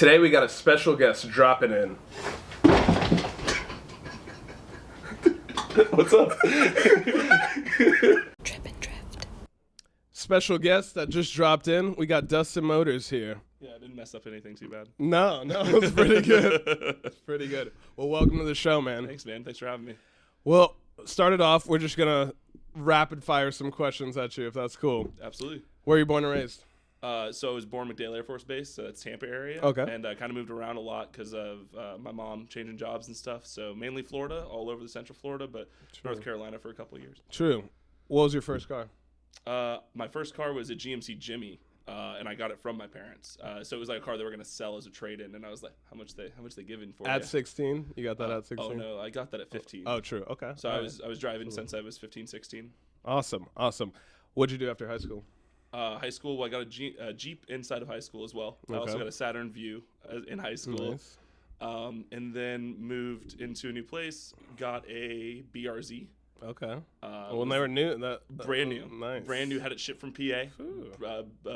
Today we got a special guest dropping in. What's up? Drip and drift. Special guest that just dropped in. We got Dustin Motors here. Yeah, I didn't mess up anything too bad. No, it was pretty good. It's pretty good. Well, welcome to the show, man. Thanks, man. Thanks for having me. Well, start it off. We're just going to rapid fire some questions at you, if that's cool. Absolutely. Where are you born and raised? So I was born McDale Air Force Base, so that's Tampa area. Okay. And I kind of moved around a lot because of my mom changing jobs and stuff. So mainly Florida, all over the Central Florida, but North Carolina for a couple of years. True. What was your first car? My first car was a GMC Jimmy, and I got it from my parents. So it was like a car they were going to sell as a trade-in, and I was like, how much they giving for it? At 16? You got that at 16? Oh, no, I got that at 15. Oh, true. Okay. So I was driving since I was 15, 16. Awesome. What'd you do after high school? High school, well, I got a Jeep inside of high school as well. I also got a Saturn Vue in high school. Nice. And then moved into a new place, got a BRZ. Okay. Well, they were new. Brand new. Nice. Brand new, had it shipped from PA.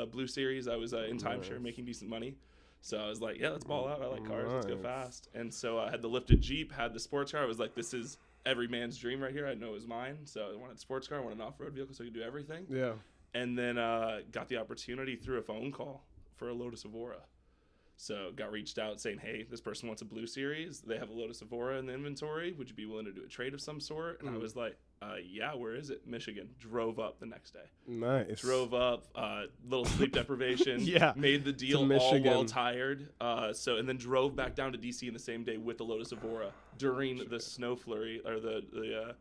Blue Series. I was in timeshare making decent money. So I was like, yeah, let's ball out. I like cars. Let's go fast. And so I had the lifted Jeep, had the sports car. I was like, this is every man's dream right here. I know it was mine. So I wanted a sports car. I wanted an off-road vehicle so I could do everything. Yeah. And then got the opportunity through a phone call for a Lotus Evora. So got reached out saying, hey, this person wants a Blue Series. They have a Lotus Evora in the inventory. Would you be willing to do a trade of some sort? And I was like, yeah, where is it? Michigan. Drove up the next day. Nice. Drove up, little sleep deprivation. Yeah. Made the deal all while tired. And then drove back down to DC in the same day with the Lotus Evora during the snow flurry, or the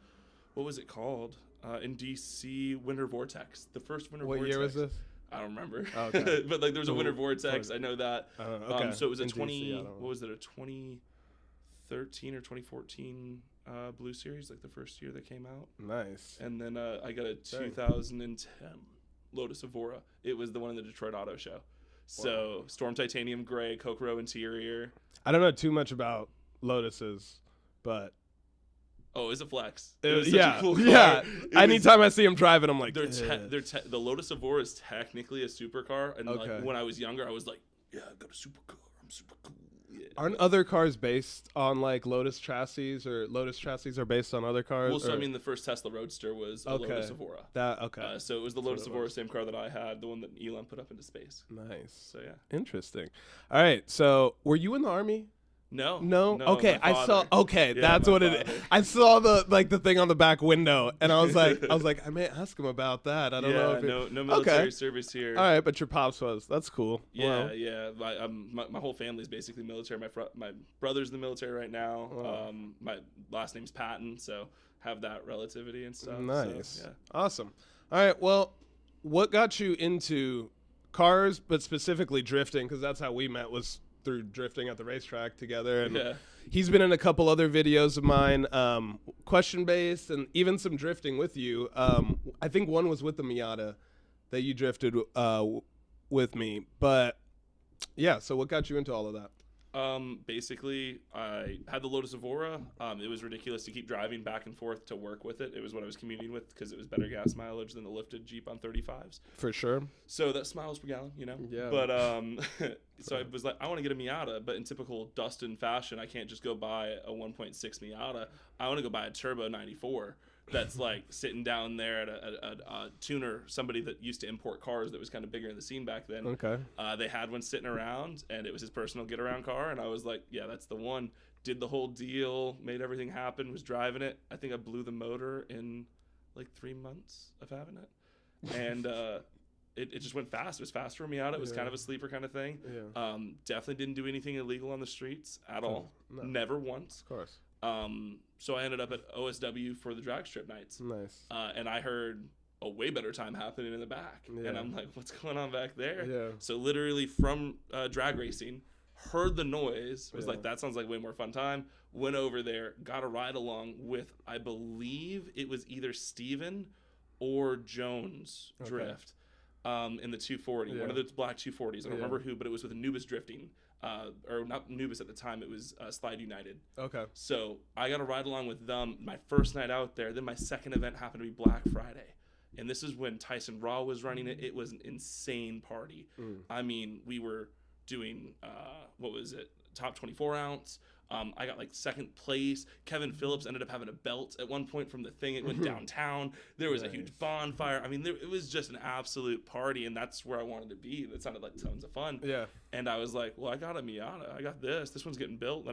what was it called? In DC, Winter Vortex. The first Winter Vortex. What year was this? I don't remember. Oh, okay. But like there was a Winter Vortex. I know that. Okay. So it was a In 20. DC, what was it? A 2013 or 2014 Blue Series, like the first year that came out. Nice. And then I got a 2010 Lotus Evora. It was the one in the Detroit Auto Show. So Storm Titanium Gray, Coke Row interior. I don't know too much about Lotuses, but Oh, it's a flex. it was such a cool car. Yeah. It Anytime I see them driving, I'm like, the Lotus Evora is technically a supercar, and Okay. like when I was younger, I was like, yeah, I got a supercar. I'm super cool. Yeah. Aren't other cars based on like Lotus chassis, or Lotus chassis are based on other cars? Well, so or- I mean, the first Tesla Roadster was a Lotus Evora. Okay. So it was the Lotus what it Evora, was. same car that I had, the one that Elon put up into space. Nice. So yeah. Interesting. All right. So were you in the Army? No. Okay. my I saw. father. Okay. Yeah, That's my what it. father. I saw the thing on the back window, and I was like, I may ask him about that. I don't know. If no military service here. All right, but your pops was. That's cool. Yeah, Wow. yeah. My whole family's basically military. My brother's in the military right now. Wow. My last name's Patton, so have that relativity and stuff. Nice. So, yeah. Awesome. All right. Well, what got you into cars, but specifically drifting? Because that's how we met, was through drifting at the racetrack together. And Yeah. he's been in a couple other videos of mine, question based, and even some drifting with you. I think one was with the Miata that you drifted with me. But yeah, so what got you into all of that? Basically, I had the Lotus Evora. It was ridiculous to keep driving back and forth to work with it. It was what I was commuting with because it was better gas mileage than the lifted Jeep on 35s. For sure. So that's miles per gallon, you know? Yeah. But, so I was like, I want to get a Miata, but in typical Dustin fashion, I can't just go buy a 1.6 Miata. I want to go buy a Turbo 94 that's like sitting down there at a tuner, somebody that used to import cars that was kind of bigger in the scene back then. Okay. They had one sitting around, and it was his personal get-around car, and I was like, yeah, that's the one. Did the whole deal, made everything happen, was driving it. I think I blew the motor in like 3 months of having it. And it just went fast. It was fast for me out. It was kind of a sleeper kind of thing. Yeah. Definitely didn't do anything illegal on the streets at all. No. Never once. Of course. So I ended up at OSW for the drag strip nights. Nice. And I heard a way better time happening in the back. Yeah. And I'm like, what's going on back there? Yeah. So literally from drag racing, heard the noise, was like, that sounds like way more fun time. Went over there, got a ride along with, I believe it was either Steven or Jones Drift in the 240. One of the black 240s. I don't remember who, but it was with Anubis drifting. Or not Anubis at the time, it was Slide United. Okay. So I got to ride along with them my first night out there. Then my second event happened to be Black Friday. And this is when Tyson Raw was running it. It was an insane party. I mean, we were doing what was it? Top 24 ounce. I got like second place. Kevin Phillips ended up having a belt at one point from the thing. It went downtown. There was a huge bonfire. I mean, it was just an absolute party, and that's where I wanted to be. That sounded like tons of fun. Yeah. And I was like, well, I got a Miata. I got this. This one's getting built.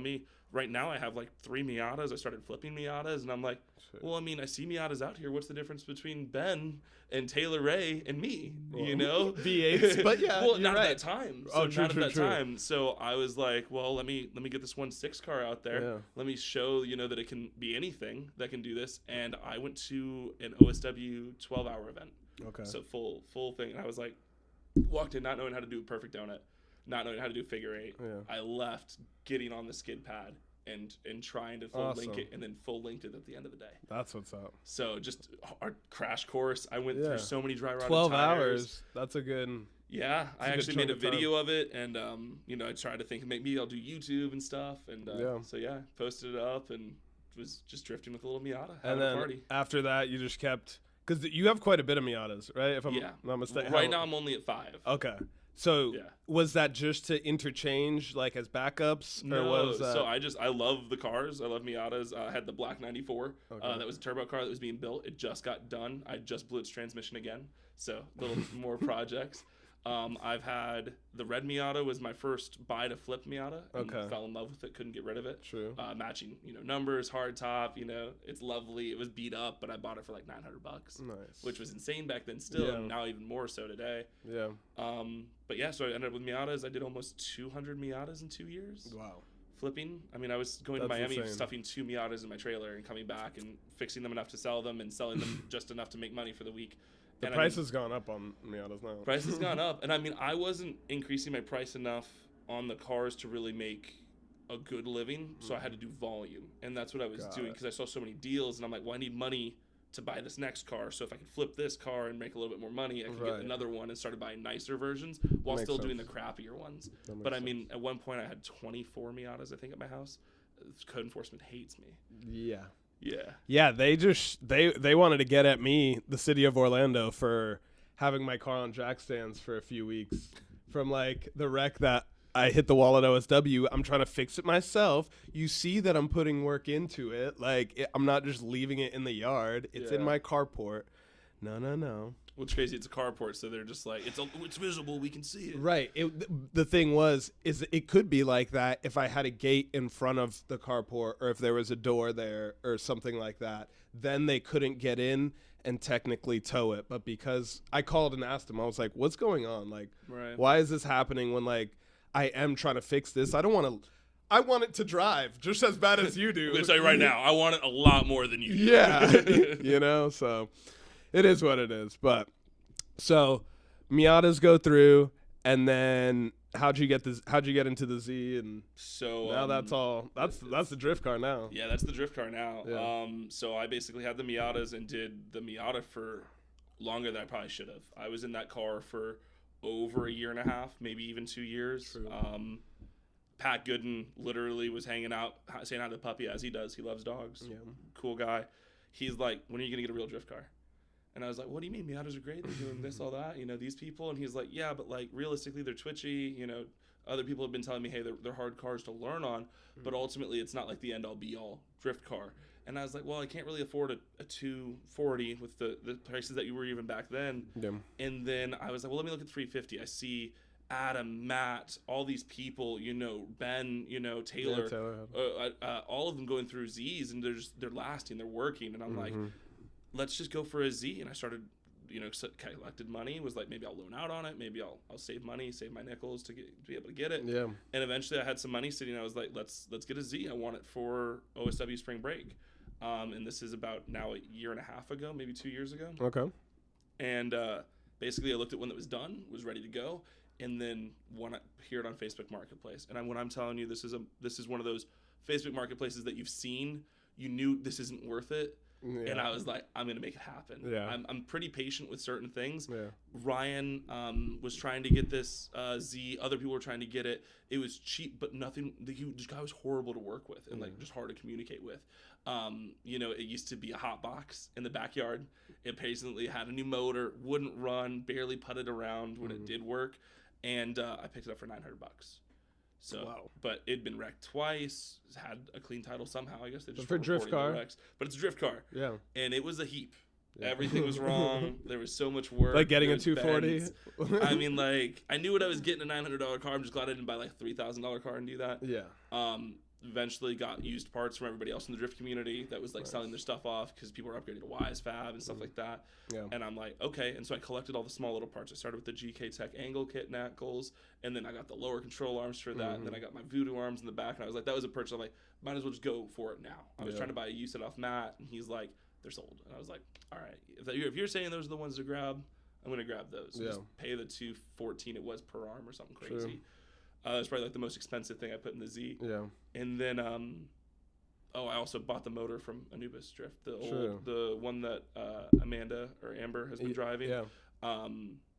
Right now I have like 3 Miatas. I started flipping Miatas, and I'm like, well, I mean, I see Miatas out here. What's the difference between Ben and Taylor Ray and me? Well, you know, V8s, but yeah, well, not right. at that time. So true. Time. So I was like, well, let me get this 1.6 car out there. Yeah. Let me show that it can be anything that can do this. And I went to an OSW 12-hour event. Okay. So full thing, and I was like, walked in not knowing how to do a perfect donut, not knowing how to do figure eight. Yeah. I left getting on the skid pad and trying to full link it, and then full linked it at the end of the day. That's what's up. So just our crash course. I went through so many dry rotted 12 tires. hours. That's a good. Yeah, I actually made a video of it, and I tried to think maybe I'll do YouTube and stuff, and so yeah, posted it up and was just drifting with a little Miata, having a party. After that, you just kept, because you have quite a bit of Miatas, right? If I'm not mistaken. Right now, I'm only at 5. Okay. So was that just to interchange, like as backups? No, or was that... so I love the cars. I love Miatas. I had the black 94. That was a turbo car that was being built. It just got done. I just blew its transmission again. So a little more projects. I've had the red Miata was my first buy to flip Miata. Okay. Fell in love with it. Couldn't get rid of it. True. Matching, numbers, hard top. It's lovely. It was beat up, but I bought it for like $900. Nice. Which was insane back then. Still, and now even more so today. Yeah. But yeah, so I ended up with Miatas. I did almost 200 Miatas in 2 years. Wow. Flipping. I mean, I was going to Miami, stuffing 2 Miatas in my trailer and coming back and fixing them enough to sell them and selling them just enough to make money for the week. The price has gone up on Miatas now. Price has gone up. And I mean, I wasn't increasing my price enough on the cars to really make a good living. So I had to do volume. And that's what I was doing because I saw so many deals. And I'm like, well, I need money to buy this next car. So if I can flip this car and make a little bit more money, I can get another one, and started buying nicer versions while still doing the crappier ones. But I mean, at one point I had 24 Miatas, I think, at my house. Code enforcement hates me. Yeah. Yeah. Yeah, they wanted to get at me, the city of Orlando, for having my car on jack stands for a few weeks. From like the wreck that I hit the wall at OSW, I'm trying to fix it myself. You see that I'm putting work into it. Like I'm not just leaving it in the yard. It's in my carport. No. What's crazy? It's a carport, so they're just like, it's visible. We can see it. Right. The thing is it could be like that if I had a gate in front of the carport, or if there was a door there or something like that. Then they couldn't get in and technically tow it. But because I called and asked them, I was like, "What's going on? Like, why is this happening when like I am trying to fix this? I want it to drive just as bad as you do." I'm gonna tell you right now, I want it a lot more than you do. Yeah, so. It is what it is. But so Miatas go through, and then how'd you get into the Z? And so now that's the drift car now. Yeah, that's the drift car now. Yeah. So I basically had the Miatas and did the Miata for longer than I probably should have. I was in that car for over a year and a half, maybe even 2 years. True. Pat Gooden literally was hanging out, saying hi to the puppy, as he does. He loves dogs. Yeah. Cool guy. He's like, when are you gonna get a real drift car? And I was like, what do you mean? Miatas are great. They're doing this, all that. These people. And he's like, yeah, but like realistically, they're twitchy. Other people have been telling me, hey, they're hard cars to learn on. But ultimately, it's not like the end all be all drift car. And I was like, well, I can't really afford a 240 with the prices that you were even back then. Yeah. And then I was like, well, let me look at 350. I see Adam, Matt, all these people, Ben, Taylor, all of them going through Z's, and they're lasting, they're working. And I'm like, let's just go for a Z. And I started, collected money, was like, maybe I'll loan out on it. Maybe I'll save money, save my nickels to be able to get it. Yeah. And eventually I had some money sitting. I was like, let's get a Z. I want it for OSW spring break. And this is about now a year and a half ago, maybe 2 years ago. Okay. And basically I looked at one that was done, was ready to go. And then one I appeared on Facebook Marketplace. And when I'm telling you, this is one of those Facebook Marketplaces that you've seen, you knew this isn't worth it. Yeah. And I was like, I'm going to make it happen. Yeah. I'm pretty patient with certain things. Yeah. Ryan was trying to get this Z. Other people were trying to get it. It was cheap, but nothing. This guy was horrible to work with and like just hard to communicate with. It used to be a hot box in the backyard. It basically had a new motor, wouldn't run, barely putted around when it did work. And I picked it up for $900. So, wow. But it'd been wrecked twice. Had a clean title somehow. I guess they just For were drift reporting the car? wrecks. But it's a drift car. Yeah. And it was a heap. Yeah. Everything was wrong. There was so much work. Like getting There a was 240. bends. I mean, like, I knew what I was getting, a $900 car. I'm just glad I didn't buy like $3,000 car and do that. Yeah. Eventually got used parts from everybody else in the drift community that was like selling their stuff off because people were upgrading to Wise Fab and stuff like that. Yeah. And I'm like, okay. And so I collected all the small little parts. I started with the GK Tech angle kit knuckles, and then I got the lower control arms for that, and then I got my voodoo arms in the back. And I was like, that was a purchase. I'm like, might as well just go for it now. I was trying to buy a U-set off Matt, and he's like, they're sold. And I was like, all right, if you're saying those are the ones to grab, I'm gonna grab those. Yeah. Just pay the $214 it was per arm or something crazy. That's probably like the most expensive thing I put in the Z. Yeah. And then, I also bought the motor from Anubis Drift, the one that Amanda or Amber has been driving. Yeah.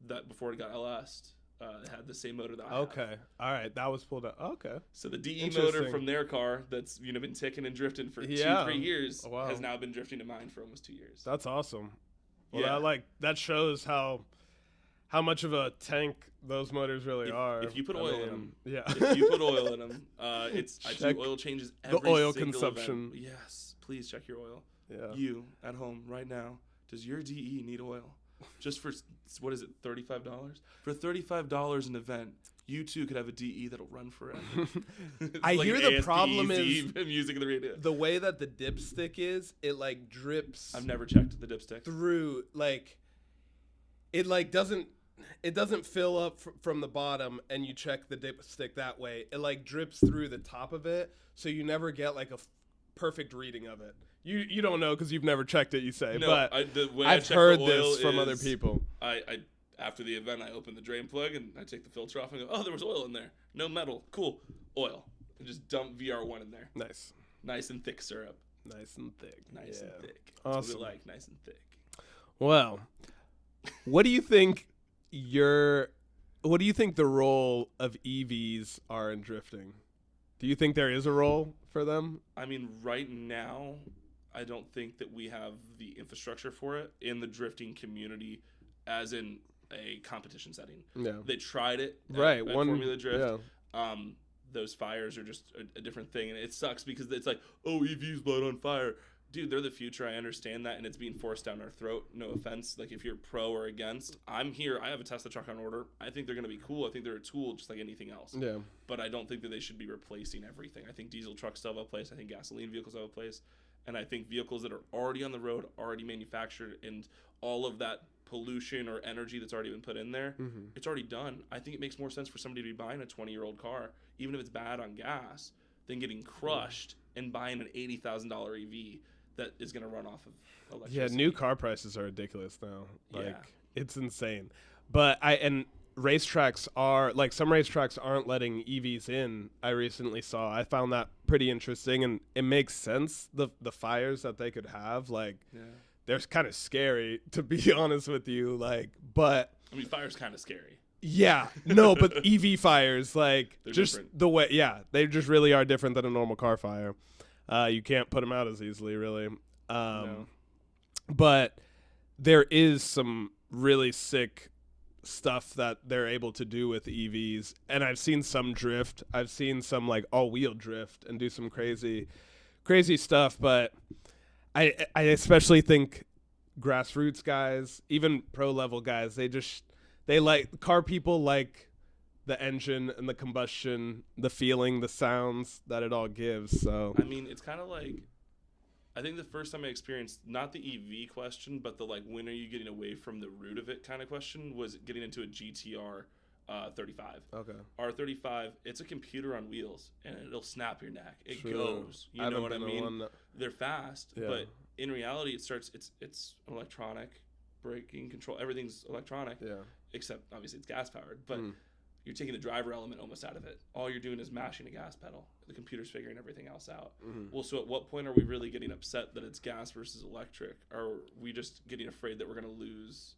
That before it got LS'd, it had the same motor that I Okay. have. All right. That was pulled out. Okay. So the DE motor from their car that's been ticking and drifting for 2-3 years has now been drifting to mine for almost 2 years. That's awesome. Well, that shows how much of a tank those motors really are. If you put oil in them. Yeah. If you put oil in them, I do oil changes every the oil single consumption. event. Yes, please check your oil. Yeah. You at home right now, does your DE need oil? Just for what is it, $35? For $35 an event, you too could have a DE that'll run forever. I hear the problem is music in the radio. The way that the dipstick is, it like drips. I've never checked the dipstick through it doesn't fill up from the bottom, and you check the dipstick that way. It like drips through the top of it, so you never get like a perfect reading of it. You don't know because you've never checked it, you say. No, but I've heard this from other people. I after the event, I open the drain plug and I take the filter off and go, oh, there was oil in there. No metal. Cool. Oil. And just dump VR1 in there. Nice and thick syrup. Nice and thick. Nice and thick. Awesome. That's what we like, nice and thick. Well, what do you think the role of EVs are in drifting? Do you think there is a role for them? I mean, right now, I don't think that we have the infrastructure for it in the drifting community, as in a competition setting. Yeah. They tried it at Formula Drift. Yeah. Those fires are just a different thing, and it sucks because it's like, oh, EVs light on fire. Dude, they're the future. I understand that, and it's being forced down our throat. No offense. Like, if you're pro or against, I'm here. I have a Tesla truck on order. I think they're going to be cool. I think they're a tool just like anything else. Yeah. But I don't think that they should be replacing everything. I think diesel trucks still have a place. I think gasoline vehicles have a place. And I think vehicles that are already on the road, already manufactured, and all of that pollution or energy that's already been put in there, it's already done. I think it makes more sense for somebody to be buying a 20-year-old car, even if it's bad on gas, than getting crushed and buying an $80,000 EV that is going to run off of electricity. Yeah, new car prices are ridiculous now. It's insane. But racetracks some racetracks aren't letting EVs in. I recently saw. I found that pretty interesting, and it makes sense. The fires that they could have, they're kind of scary, to be honest with you. But I mean, fire's kind of scary. Yeah, no, but EV fires, they're just different. the way, they just really are different than a normal car fire. You can't put them out as easily, really. No. But there is some really sick stuff that they're able to do with EVs, and I've seen some drift. I've seen some all-wheel drift and do some crazy stuff. But I especially think grassroots guys, even pro-level guys, they like car people like the engine and the combustion, the feeling, the sounds that it all gives. So I mean, it's kind of like, I think the first time I experienced not the EV question, but the when are you getting away from the root of it kind of question, was getting into a GTR 35. Okay. R35, it's a computer on wheels, and it'll snap your neck. It True. goes. You know what I mean? They're fast, Yeah. but in reality, it's an electronic braking control. Everything's electronic, except obviously it's gas powered. But you're taking the driver element almost out of it. All you're doing is mashing a gas pedal. The computer's figuring everything else out. Well, so at what point are we really getting upset that it's gas versus electric? Are we just getting afraid that we're going to lose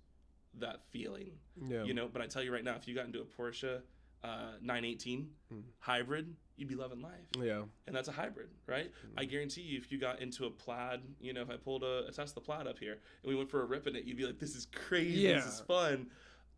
that feeling? Yeah. But I tell you right now, if you got into a Porsche 918 hybrid, you'd be loving life. Yeah. And that's a hybrid, right? I guarantee you, if you got into a Plaid, if I pulled a Tesla Plaid up here and we went for a rip in it, you'd be like, this is crazy. Yeah. This is fun.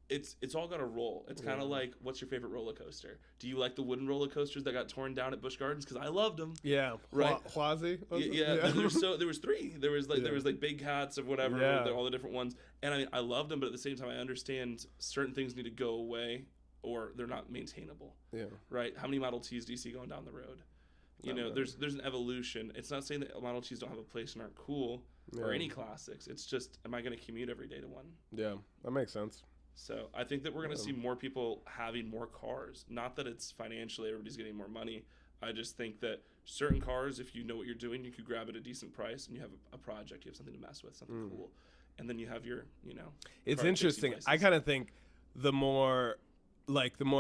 it's all got to roll. It's kind of like, what's your favorite roller coaster? Do you like the wooden roller coasters that got torn down at Busch Gardens? Because I loved them. Yeah, right. Huazi. Yeah. There was three. There was like Big Cats or whatever. All the different ones. And I mean, I loved them, but at the same time, I understand certain things need to go away or they're not maintainable. Yeah. Right. How many Model Ts do you see going down the road? You know, there's an evolution. It's not saying that Model Ts don't have a place and aren't cool or any classics. It's just, am I going to commute every day to one? Yeah, that makes sense. So I think that we're going to see more people having more cars. Not that it's financially everybody's getting more money. I just think that certain cars, if you know what you're doing, you could grab at a decent price and you have a project, you have something to mess with, something cool. And then you have your, It's interesting. I kind of think the more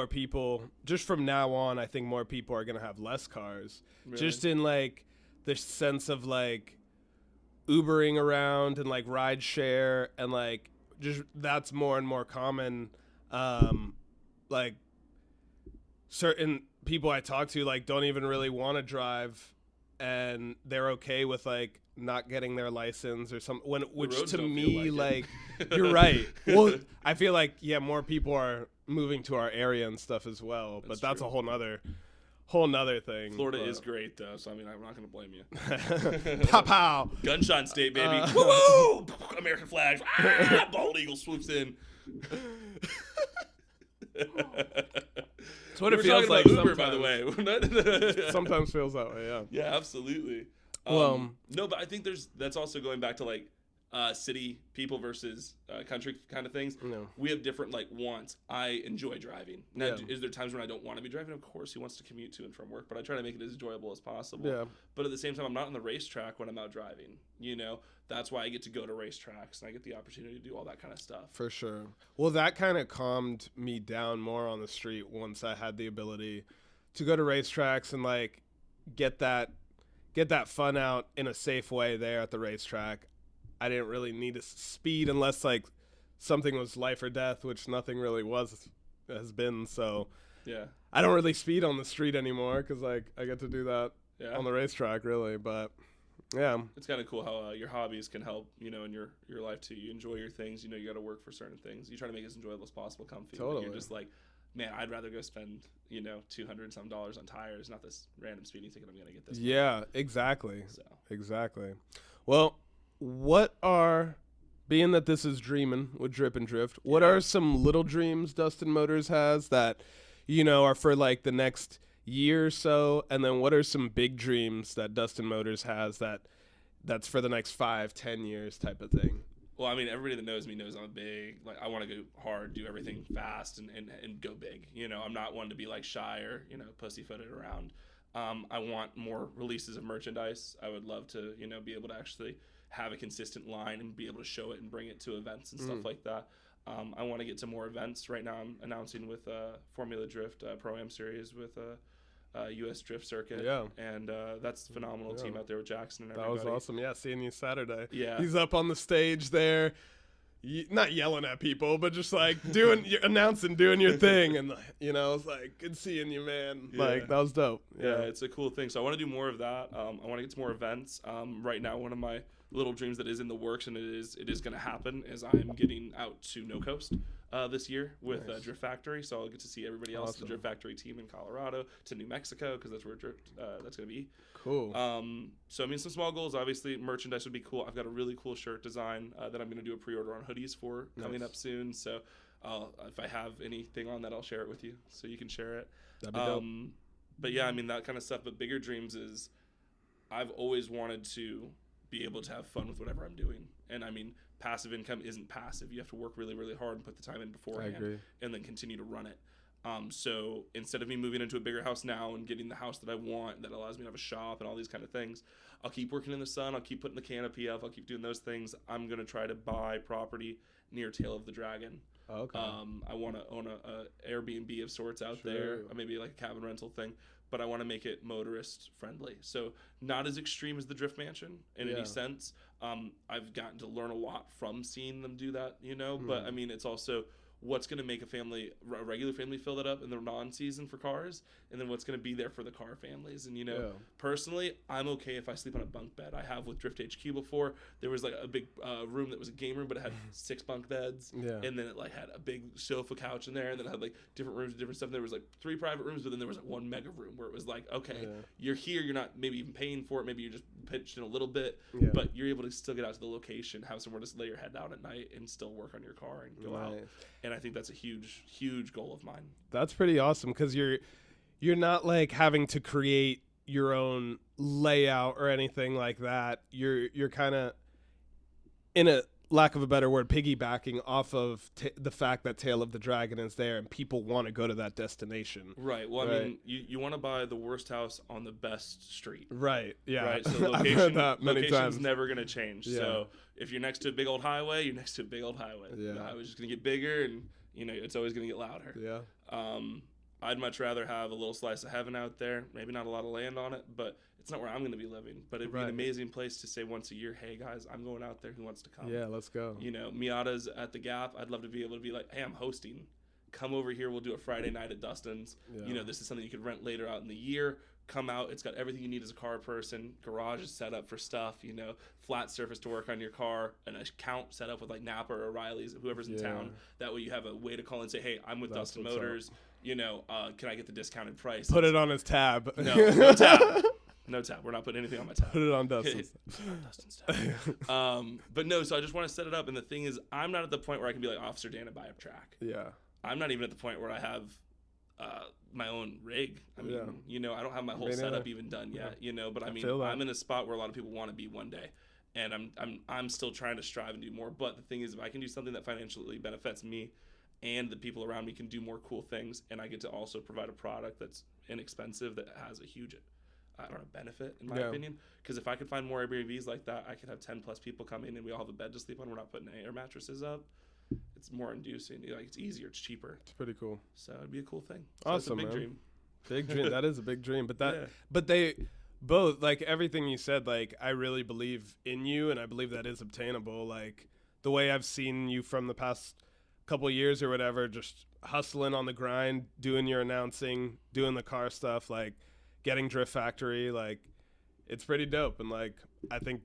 people, just from now on, I think more people are going to have less cars. Really? Just in like the sense of like Ubering around and like ride share and like, just that's more and more common. Like certain people I talk to like don't even really want to drive, and they're okay with like not getting their license or something. Which to me, like you're right. Well, I feel like more people are moving to our area and stuff as well. But that's a whole nother thing. Florida is great though, so I mean I'm not gonna blame you. Pow pow. Gunshot State, baby. Woo! American flag. Bald eagle swoops in. That's what it feels like. Uber, by the way. Sometimes feels that way. Yeah. Yeah, absolutely. No, but I think that's also going back to like city people versus country kind of things. No. We have different like wants. I enjoy driving. Now, is there times when I don't want to be driving? Of course, he wants to commute to and from work, but I try to make it as enjoyable as possible. Yeah. But at the same time, I'm not on the racetrack when I'm out driving. That's why I get to go to racetracks and I get the opportunity to do all that kind of stuff. For sure. Well, that kind of calmed me down more on the street once I had the ability to go to racetracks and like get that fun out in a safe way there at the racetrack. I didn't really need to speed unless like something was life or death, which nothing really has been. So yeah, I don't really speed on the street anymore because like I get to do that on the racetrack really. But yeah, it's kind of cool how your hobbies can help in your life too. You enjoy your things. You got to work for certain things. You try to make it as enjoyable as possible. Comfy. Totally. You're just like, man, I'd rather go spend $200 and some on tires, not this random speeding ticket I'm gonna get this. Yeah, exactly. Exactly. Well, being that this is dreaming with Drip and Drift, what are some little dreams Dustin Motors has that, are for like the next year or so? And then what are some big dreams that Dustin Motors has that's for the next 5-10 years type of thing? Well, I mean, everybody that knows me knows I'm big. Like, I want to go hard, do everything fast, and go big. I'm not one to be like shy or pussyfooted around. I want more releases of merchandise. I would love to be able to actually have a consistent line and be able to show it and bring it to events and stuff like that. I want to get to more events. Right now I'm announcing with Formula Drift Pro-Am Series with U.S. Drift Circuit. Yeah. And that's a phenomenal team out there with Jackson and everybody. That was awesome. Yeah, seeing you Saturday. Yeah. He's up on the stage there, not yelling at people, but just like announcing, doing your thing. And, it's like, good seeing you, man. Yeah. Like, that was dope. Yeah, it's a cool thing. So I want to do more of that. I want to get to more events. Right now, one of my little dreams that is in the works, and it is going to happen, is I'm getting out to No Coast this year with Drift Factory. So I'll get to see everybody else, the Drift Factory team in Colorado, to New Mexico, because that's where Drift that's going to be. Cool. So I mean, some small goals. Obviously, merchandise would be cool. I've got a really cool shirt design that I'm going to do a pre-order on hoodies for coming up soon. So if I have anything on that, I'll share it with you, so you can share it. That'd be dope. But yeah, I mean, that kind of stuff. But bigger dreams is, I've always wanted to be able to have fun with whatever I'm doing. And I mean, passive income isn't passive. You have to work really, really hard and put the time in beforehand and then continue to run it. So instead of me moving into a bigger house now and getting the house that I want that allows me to have a shop and all these kind of things, I'll keep working in the sun. I'll keep putting the canopy up. I'll keep doing those things. I'm going to try to buy property near Tail of the Dragon. Okay. I want to own a Airbnb of sorts out there, or maybe like a cabin rental thing, but I want to make it motorist friendly. So not as extreme as the Drift Mansion in any sense. I've gotten to learn a lot from seeing them do that, but I mean, it's also what's going to make a regular family fill that up in the non-season for cars, and then what's going to be there for the car families. And, personally, I'm okay if I sleep on a bunk bed. I have with Drift HQ before. There was like a big room that was a game room, but it had 6 bunk beds. Yeah. And then it like had a big sofa couch in there, and then it had like different rooms, different stuff. And there was like 3 private rooms, but then there was like 1 mega room where it was like, okay, you're here, you're not maybe even paying for it, maybe you're just pitched in a little bit, but you're able to still get out to the location, have somewhere to lay your head down at night, and still work on your car and go out. And I think that's a huge goal of mine. That's pretty awesome, because you're not like having to create your own layout or anything like that. You're kind of, in a lack of a better word, piggybacking off of the fact that Tail of the Dragon is there and people want to go to that destination. Right. Well, I mean, you want to buy the worst house on the best street. Right. Yeah. Right. So I've heard that many location's times. never going to change. Yeah. So if you're next to a big old highway, you're next to a big old highway. Yeah. The highway's just going to get bigger, and it's always going to get louder. Yeah. I'd much rather have a little slice of heaven out there. Maybe not a lot of land on it, but it's not where I'm going to be living. But it'd be an amazing place to say once a year, hey, guys, I'm going out there. Who wants to come? Yeah, let's go. Miatas at the Gap. I'd love to be able to be like, hey, I'm hosting. Come over here. We'll do a Friday night at Dustin's. Yeah. This is something you could rent later out in the year. Come out. It's got everything you need as a car person. Garage is set up for stuff, flat surface to work on your car, an account set up with like Napa or O'Reilly's, whoever's in town. That way you have a way to call and say, hey, I'm with Dustin Motors. Can I get the discauted price? Put it on his tab. No tab. No tab. We're not putting anything on my tab. Put it on Dustin's. Dustin's tab. But no, so I just want to set it up. And the thing is, I'm not at the point where I can be like Officer Dan and buy a track. Yeah. I'm not even at the point where I have my own rig. I mean, I don't have my whole setup even done yet, but I mean, I'm in a spot where a lot of people want to be one day. And I'm still trying to strive and do more. But the thing is, if I can do something that financially benefits me and the people around me can do more cool things, and I get to also provide a product that's inexpensive that has a huge benefit in my opinion. Because if I could find more Airbnbs like that, I could have 10 plus people come in and we all have a bed to sleep on. We're not putting air mattresses up. It's more inducing. It's easier. It's cheaper. It's pretty cool. So it'd be a cool thing. So Awesome, it's a big man. dream. Big dream. That is a big dream. But they both, like everything you said, like I really believe in you, and I believe that is obtainable. Like the way I've seen you from the past couple of years or whatever, just hustling on the grind, doing your announcing, doing the car stuff, like getting Drift Factory, like it's pretty dope. And like I think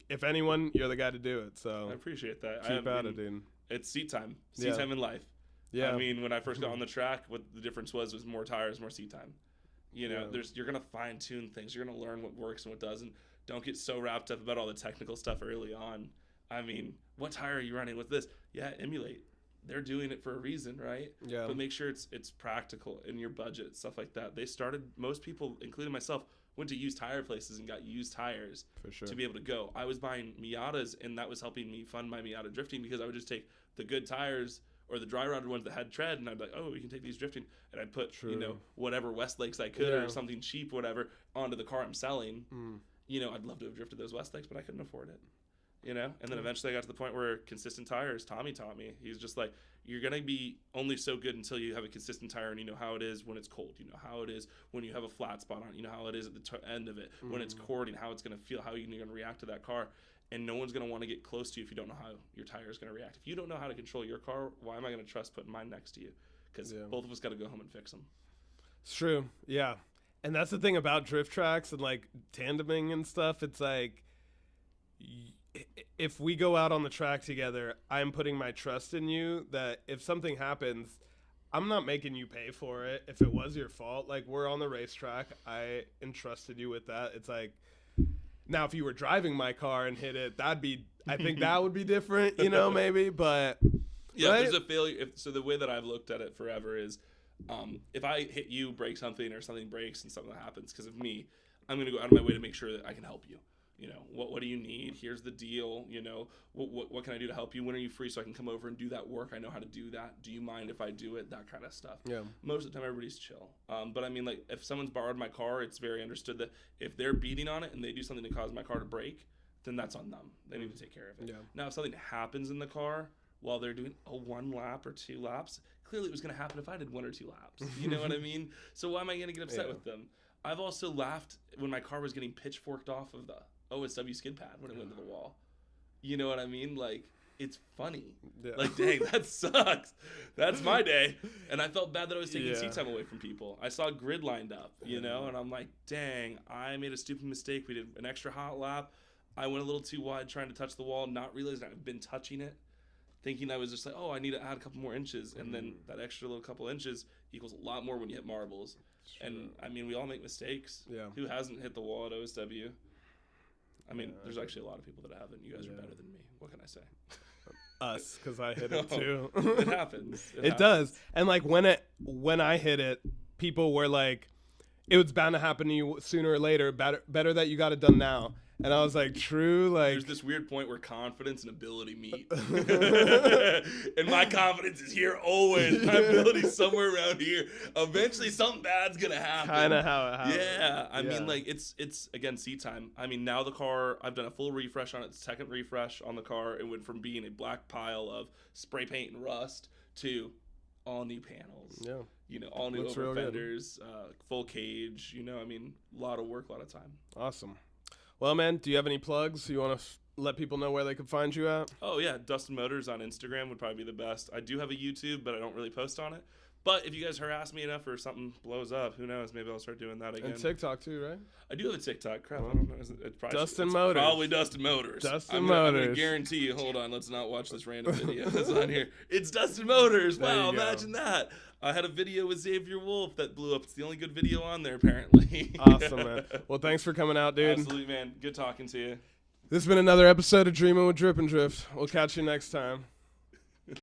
if anyone, you're the guy to do it. So I appreciate that. Keep at it, dude. It's seat time. Seat time in life. Yeah. I mean, when I first got on the track, what the difference was more tires, more seat time. You're gonna fine tune things. You're gonna learn what works and what doesn't. Don't get so wrapped up about all the technical stuff early on. I mean, what tire are you running with this? Yeah, emulate. They're doing it for a reason, right? Yeah. But make sure it's practical in your budget, stuff like that. Most people, including myself, went to used tire places and got used tires For sure. to be able to go. I was buying Miatas, and that was helping me fund my Miata drifting, because I would just take the good tires or the dry rotted ones that had tread, and I'd be like, oh, we can take these drifting, and I'd put whatever Westlakes I could or something cheap, whatever, onto the car I'm selling. I'd love to have drifted those Westlakes, but I couldn't afford it. And then eventually I got to the point where consistent tires, Tommy taught me. He's just like, you're going to be only so good until you have a consistent tire, and you know how it is when it's cold. You know how it is when you have a flat spot on it. You know how it is at the end of it, when it's cording, how it's going to feel, how you're going to react to that car. And no one's going to want to get close to you if you don't know how your tire is going to react. If you don't know how to control your car, why am I going to trust putting mine next to you? Because both of us got to go home and fix them. It's true. Yeah. And that's the thing about drift tracks and like tandeming and stuff. It's like, if we go out on the track together, I'm putting my trust in you that if something happens, I'm not making you pay for it. If it was your fault, like we're on the racetrack, I entrusted you with that. It's like, now if you were driving my car and hit it, I think that would be different, maybe, but yeah, right? If there's a failure. So the way that I've looked at it forever is, if I hit you, break something, or something breaks and something happens because of me, I'm going to go out of my way to make sure that I can help you. What do you need? Here's the deal. What can I do to help you? When are you free so I can come over and do that work? I know how to do that. Do you mind if I do it? That kind of stuff. Yeah. Most of the time, everybody's chill. But I mean, like, if someone's borrowed my car, it's very understood that if they're beating on it and they do something to cause my car to break, then that's on them. They need to take care of it. Yeah. Now, if something happens in the car while they're doing a 1 lap or 2 laps, clearly it was going to happen if I did 1 or 2 laps. You know what I mean? So why am I going to get upset with them? I've also laughed when my car was getting pitchforked off of the OSW skid pad when it went to the wall. You know what I mean? Like, it's funny. Yeah. Like, dang, that sucks. That's my day. And I felt bad that I was taking Yeah. seat time away from people. I saw a grid lined up, you know, and I'm like, dang, I made a stupid mistake. We did an extra hot lap. I went a little too wide trying to touch the wall, not realizing I've been touching it, thinking I was just like, oh, I need to add a couple more inches. And then that extra little couple inches equals a lot more when you hit marbles. And, I mean, we all make mistakes. Yeah. Who hasn't hit the wall at OSW? I mean, there's actually a lot of people that haven't. You guys are better than me. What can I say? Us, because I hit it too. It happens. It does. And like when I hit it, people were like, it was bound to happen to you sooner or later. Better that you got it done now. And I was like, true. Like, there's this weird point where confidence and ability meet. And my confidence is here always. My ability's somewhere around here. Eventually something bad's gonna happen. Kind of how it happened. Yeah. I mean, like, it's again, seat time. I mean, now the car, I've done a full refresh on it. Second refresh on the car. It went from being a black pile of spray paint and rust to all new panels. Yeah. You know, all new Looks over real good. fenders, full cage. You know, I mean, a lot of work, a lot of time. Awesome. Well, man, do you have any plugs? You want to let people know where they can find you at? Oh, yeah. Dustin Motors on Instagram would probably be the best. I do have a YouTube, but I don't really post on it. But if you guys harass me enough or something blows up, who knows? Maybe I'll start doing that again. And TikTok too, right? I do have a TikTok. Crap, I don't know. It's probably, Dustin it's Motors. Probably Dustin Motors. Dustin I'm Motors. gonna guarantee you. Hold on. Let's not watch this random video that's on here. It's Dustin Motors. There Wow, you go. imagine that. I had a video with Xavier Wolf that blew up. It's the only good video on there, apparently. Awesome, man. Well, thanks for coming out, dude. Absolutely, man. Good talking to you. This has been another episode of Dreaming with Drip and Drift. We'll catch you next time.